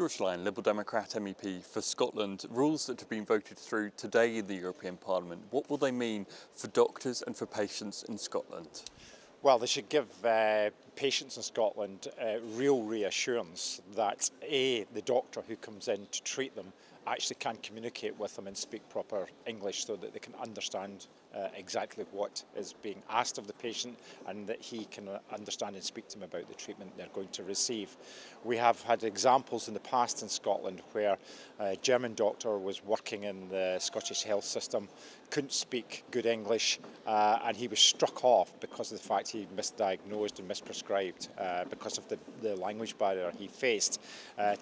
George Lyon, Liberal Democrat MEP for Scotland. Rules that have been voted through today in the European Parliament. What will they mean for doctors and for patients in Scotland? Well, they should give patients in Scotland real reassurance that the doctor who comes in to treat them actually can communicate with them and speak proper English so that they can understand exactly what is being asked of the patient and that he can understand and speak to them about the treatment they're going to receive. We have had examples in the past in Scotland where a German doctor was working in the Scottish health system, couldn't speak good English, and he was struck off because of the fact he misdiagnosed and misprescribed because of the language barrier he faced.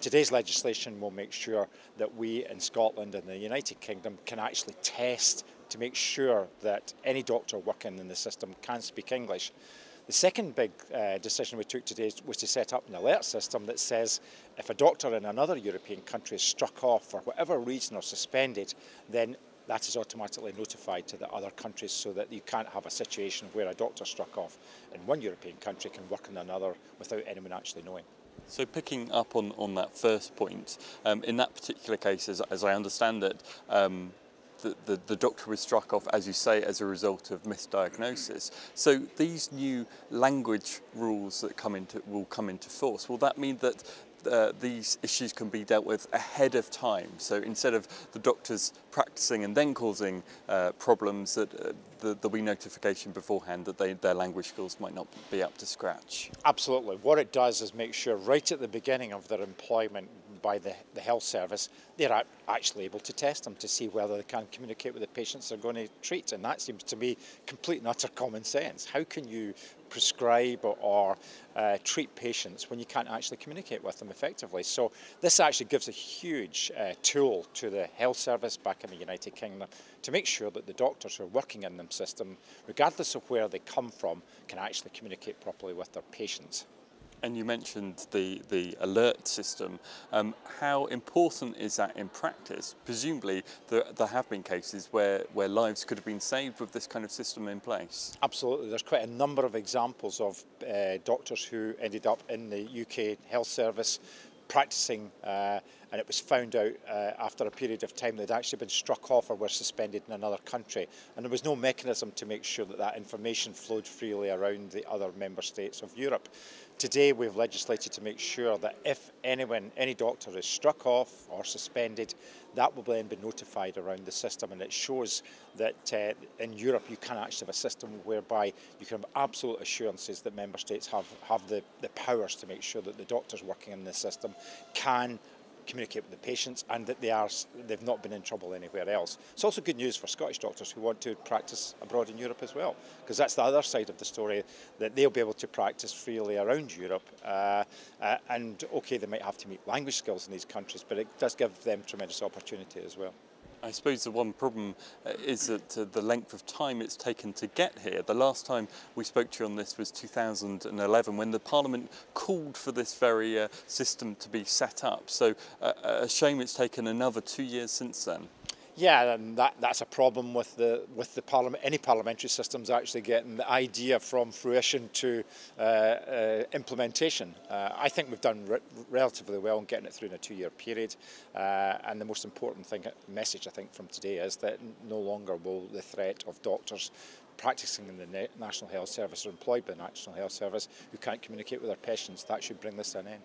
Today's legislation will make sure that we in Scotland and the United Kingdom can actually test to make sure that any doctor working in the system can speak English. The second big decision we took today was to set up an alert system that says if a doctor in another European country is struck off for whatever reason or suspended, then that is automatically notified to the other countries so that you can't have a situation where a doctor struck off in one European country can work in another without anyone actually knowing. So picking up on that first point, in that particular case, as I understand it, the doctor was struck off, as you say, as a result of misdiagnosis. So these new language rules that will come into force, will that mean that these issues can be dealt with ahead of time? So instead of the doctors practicing and then causing problems, that there'll be notification beforehand that their language skills might not be up to scratch? Absolutely. What it does is make sure right at the beginning of their employment by the health service, they're actually able to test them to see whether they can communicate with the patients they're going to treat. And that seems to me complete and utter common sense. How can you prescribe or treat patients when you can't actually communicate with them effectively? So this actually gives a huge tool to the health service back in the United Kingdom to make sure that the doctors who are working in the system, regardless of where they come from, can actually communicate properly with their patients. And you mentioned the alert system. How important is that in practice? Presumably there have been cases where lives could have been saved with this kind of system in place. Absolutely. There's quite a number of examples of doctors who ended up in the UK health service practicing and it was found out after a period of time they'd actually been struck off or were suspended in another country, and there was no mechanism to make sure that that information flowed freely around the other member states of Europe. Today we've legislated to make sure that if any doctor is struck off or suspended, that will then be notified around the system, and it shows that in Europe you can actually have a system whereby you can have absolute assurances that member states have the powers to make sure that the doctors working in the system can communicate with the patients and that they've not been in trouble anywhere else. It's also good news for Scottish doctors who want to practice abroad in Europe as well, because that's the other side of the story, that they'll be able to practice freely around Europe and okay, they might have to meet language skills in these countries, but it does give them tremendous opportunity as well. I suppose the one problem is that the length of time it's taken to get here. The last time we spoke to you on this was 2011, when the Parliament called for this very system to be set up. So a shame it's taken another 2 years since then. Yeah, and that's a problem with the parliament. Any parliamentary systems actually getting the idea from fruition to implementation. I think we've done relatively well in getting it through in a 2-year period. And the most important message I think from today is that no longer will the threat of doctors practicing in the National Health Service or employed by the National Health Service who can't communicate with their patients, that should bring this to an end.